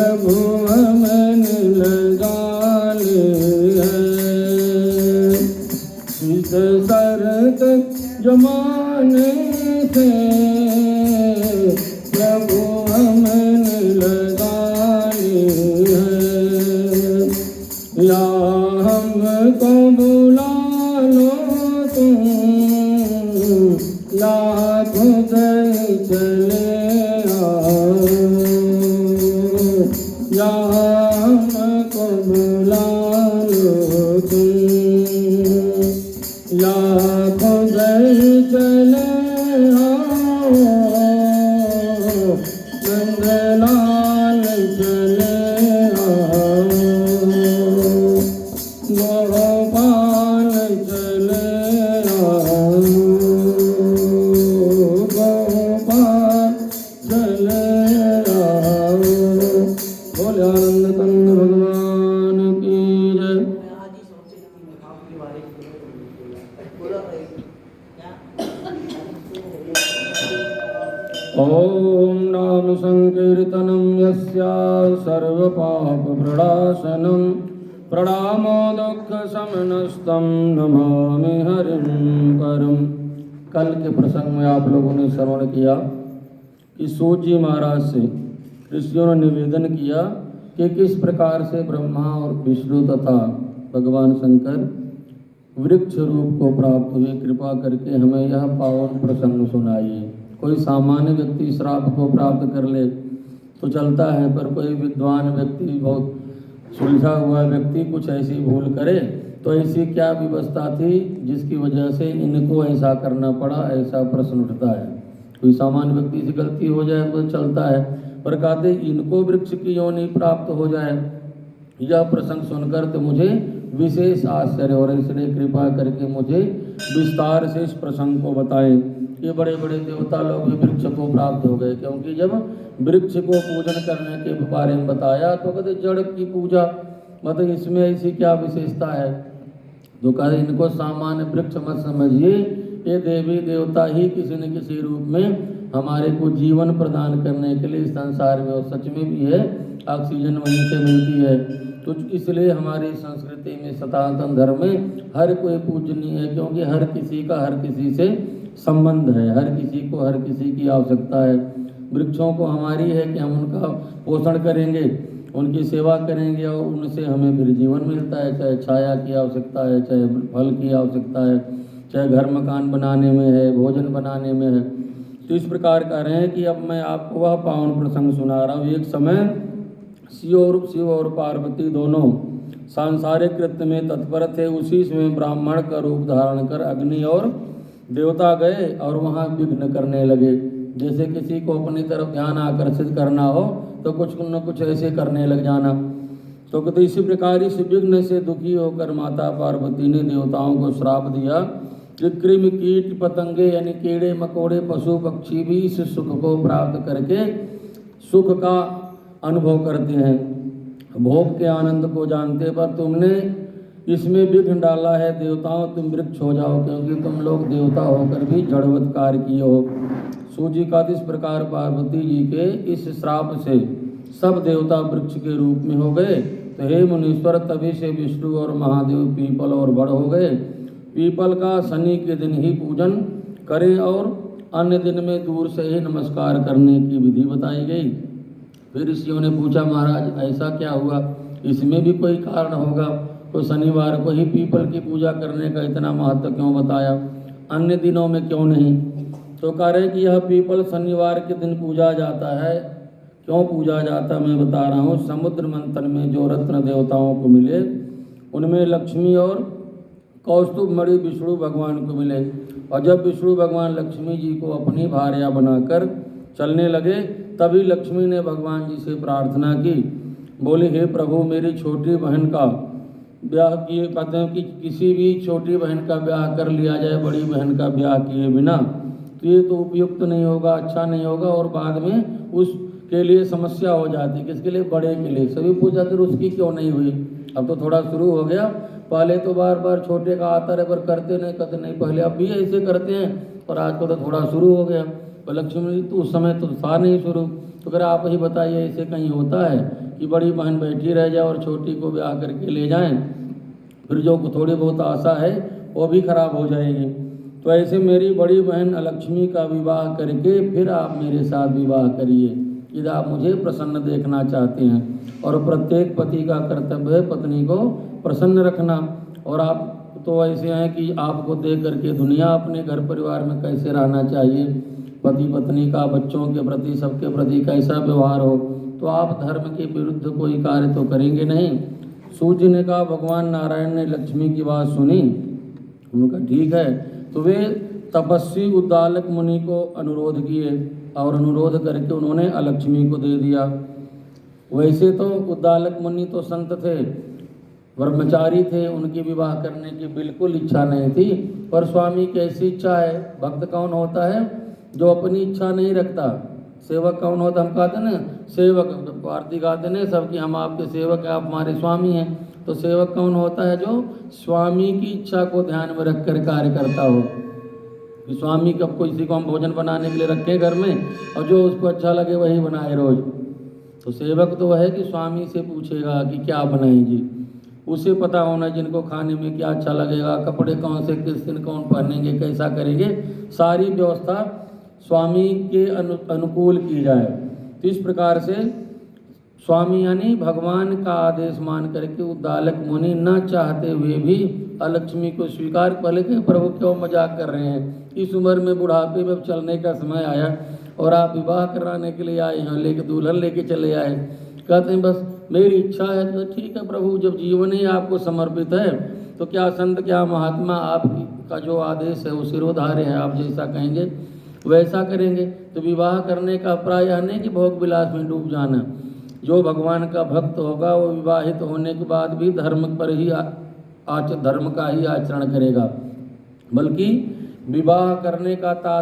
प्रभु अमन लगा ले। इस शरत जमाने से प्रभु अमन लगा ले। या हमको बुला लो तुम, या खुद चले आओ। या हमको बुला लो तुम, या खुद चले आओ। नंदलाल चले आओ, गोपाल चले आओ, गोपाल चले आओ। बोले आनंद कंद भगवान की जय। ओम नाम संकीर्तनं यस्य सर्वपापप्रणाशनं, प्रणामो दुःखशमनस्तं नमामि हरिं परं। कल के प्रसंग में आप लोगों ने श्रवण किया कि सूत जी महाराज से ऋषियों ने निवेदन किया कि किस प्रकार से ब्रह्मा और विष्णु तथा भगवान शंकर वृक्ष रूप को प्राप्त हुए, कृपा करके हमें यह पावन प्रसंग सुनाइए। कोई सामान्य व्यक्ति श्राप को प्राप्त कर ले तो चलता है, पर कोई विद्वान व्यक्ति, बहुत सुलझा हुआ व्यक्ति कुछ ऐसी भूल करे तो ऐसी क्या व्यवस्था थी जिसकी वजह से इनको ऐसा करना पड़ा, ऐसा प्रश्न उठता है। कोई सामान्य व्यक्ति से गलती हो जाए तो चलता है, पर कहते इनको वृक्ष की योनि प्राप्त हो जाए। यह प्रसंग सुनकर तो मुझे विशेष आश्चर्य, और इसलिए कृपा करके मुझे विस्तार से इस प्रसंग को बताएं। ये बड़े बड़े देवता लोग भी वृक्ष को प्राप्त हो गए, क्योंकि जब वृक्ष को पूजन करने के बारे में बताया तो कहते जड़ की पूजा, मतलब इसमें ऐसी क्या विशेषता है। तो कहते इनको सामान्य वृक्ष मत समझिए, ये देवी देवता ही किसी न किसी रूप में हमारे को जीवन प्रदान करने के लिए इस संसार में, और सच में भी है, ऑक्सीजन वहीं से मिलती है। तो इसलिए हमारी संस्कृति में, सनातन धर्म में हर कोई पूजनीय है, क्योंकि हर किसी का हर किसी से संबंध है, हर किसी को हर किसी की आवश्यकता है। वृक्षों को हमारी है कि हम उनका पोषण करेंगे, उनकी सेवा करेंगे, और उनसे हमें फिर जीवन मिलता है। चाहे छाया की आवश्यकता है, चाहे फल की आवश्यकता है, चाहे घर मकान बनाने में है, भोजन बनाने में है। तो इस प्रकार कह रहे हैं कि अब मैं आपको वह पावन प्रसंग सुना रहा हूँ। एक समय शिव और पार्वती दोनों सांसारिक कृत्य में तत्पर थे। उसी समय ब्राह्मण का रूप धारण कर अग्नि और देवता गए और वहाँ विघ्न करने लगे। जैसे किसी को अपनी तरफ ध्यान आकर्षित करना हो तो कुछ न कुछ ऐसे करने लग जाना। तो कहते इसी प्रकार इस विघ्न से दुखी होकर माता पार्वती ने देवताओं को श्राप दिया कि कृमि कीट पतंगे यानी कीड़े मकोड़े पशु पक्षी भी इस सुख को प्राप्त करके सुख का अनुभव करते हैं, भोग के आनंद को जानते, पर तुमने इसमें विघ्न डाला है। देवताओं तुम वृक्ष हो जाओ, क्योंकि तुम लोग देवता होकर भी जड़वत कार्य किए हो। सूजी का इस प्रकार पार्वती जी के इस श्राप से सब देवता वृक्ष के रूप में हो गए। तो हे मुनीश्वर, तभी से विष्णु और महादेव पीपल और बड़ हो गए। पीपल का शनि के दिन ही पूजन करें और अन्य दिन में दूर से ही नमस्कार करने की विधि बताई गई। फिर ऋषियों ने पूछा, महाराज ऐसा क्या हुआ, इसमें भी कोई कारण होगा, तो शनिवार को ही पीपल की पूजा करने का इतना महत्व क्यों बताया, अन्य दिनों में क्यों नहीं। तो कह रहे कि यह पीपल शनिवार के दिन पूजा जाता है। क्यों पूजा जाता मैं बता रहा हूँ। समुद्र मंथन में जो रत्न देवताओं को मिले उनमें लक्ष्मी और कौस्तुभ मणि विष्णु भगवान को मिले, और जब विष्णु भगवान लक्ष्मी जी को अपनी भार्या बनाकर चलने लगे तभी लक्ष्मी ने भगवान जी से प्रार्थना की, बोले हे प्रभु, मेरी छोटी बहन का ब्याह किए, कहते हैं कि किसी भी छोटी बहन का ब्याह कर लिया जाए बड़ी बहन का ब्याह किए बिना, तो ये तो उपयुक्त नहीं होगा, अच्छा नहीं होगा, और बाद में उसके लिए समस्या हो जाती। किसके लिए? बड़े के लिए। सभी पूछा फिर उसकी क्यों नहीं हुई। अब तो थोड़ा शुरू हो गया, पहले तो बार बार छोटे का आता रहे पर करते नहीं, कहते नहीं पहले, अब भी ऐसे करते हैं, और आज तो थोड़ा शुरू हो गया। पर लक्ष्मी तो उस समय तो था नहीं शुरू। तो अगर आप ही बताइए, ऐसे कहीं होता है कि बड़ी बहन बैठी रह जाए और छोटी को ब्याह करके ले जाएं, फिर जो थोड़ी बहुत आशा है वो भी खराब हो जाएगी। तो ऐसे मेरी बड़ी बहन लक्ष्मी का विवाह करके फिर आप मेरे साथ विवाह करिए, यदि आप मुझे प्रसन्न देखना चाहते हैं। और प्रत्येक पति का कर्तव्य है पत्नी को प्रसन्न रखना। और आप तो ऐसे हैं कि आपको देख करके दुनिया अपने घर परिवार में कैसे रहना चाहिए, पति पत्नी का बच्चों के प्रति सबके प्रति कैसा व्यवहार हो, तो आप धर्म के विरुद्ध कोई कार्य तो करेंगे नहीं। सूर्य ने कहा, भगवान नारायण ने लक्ष्मी की बात सुनी, उनका ठीक है। तो वे तपस्वी उद्दालक मुनि को अनुरोध किए और अनुरोध करके उन्होंने अलक्ष्मी को दे दिया। वैसे तो उद्दालक मुनि तो संत थे, ब्रह्मचारी थे, उनकी विवाह करने की बिल्कुल इच्छा नहीं थी। पर स्वामी की ऐसी इच्छा है। भक्त कौन होता है जो अपनी इच्छा नहीं रखता? सेवक कौन होता? हम कहते ना सेवक, आरती गाते ना सबकी, हम आपके सेवक हैं, आप हमारे स्वामी हैं। तो सेवक कौन होता है? जो स्वामी की इच्छा को ध्यान में रखकर कार्य करता हो। कि स्वामी कब किसी को हम भोजन बनाने के लिए रखें घर में और जो उसको अच्छा लगे वही बनाए रोज। तो सेवक तो है कि स्वामी से पूछेगा कि क्या बनाएं जी, उसे पता होना जिनको खाने में क्या अच्छा लगेगा, कपड़े कौन से किस दिन कौन पहनेंगे, कैसा करेंगे, सारी व्यवस्था स्वामी के अनुकूल की जाए। तो इस प्रकार से स्वामी यानी भगवान का आदेश मान करके उद्दालक मुनि न चाहते हुए भी अलक्ष्मी को स्वीकार, पहले के प्रभु क्यों मजाक कर रहे हैं, इस उम्र में बुढ़ापे में चलने का समय आया और आप विवाह कराने के लिए आए हैं, लेके दुल्हन लेके चले आए। कहते हैं बस मेरी इच्छा है। तो ठीक है प्रभु, जब जीवन ही आपको समर्पित है तो क्या संत क्या महात्मा आपका जो आदेश है वो सिरोधार्य है, आप जैसा कहेंगे वैसा करेंगे। तो विवाह करने का प्राय नहीं कि भोग विलास में डूब जाना। जो भगवान का भक्त होगा वो विवाहित होने के बाद भी धर्म पर ही धर्म का ही आचरण करेगा, बल्कि विवाह करने का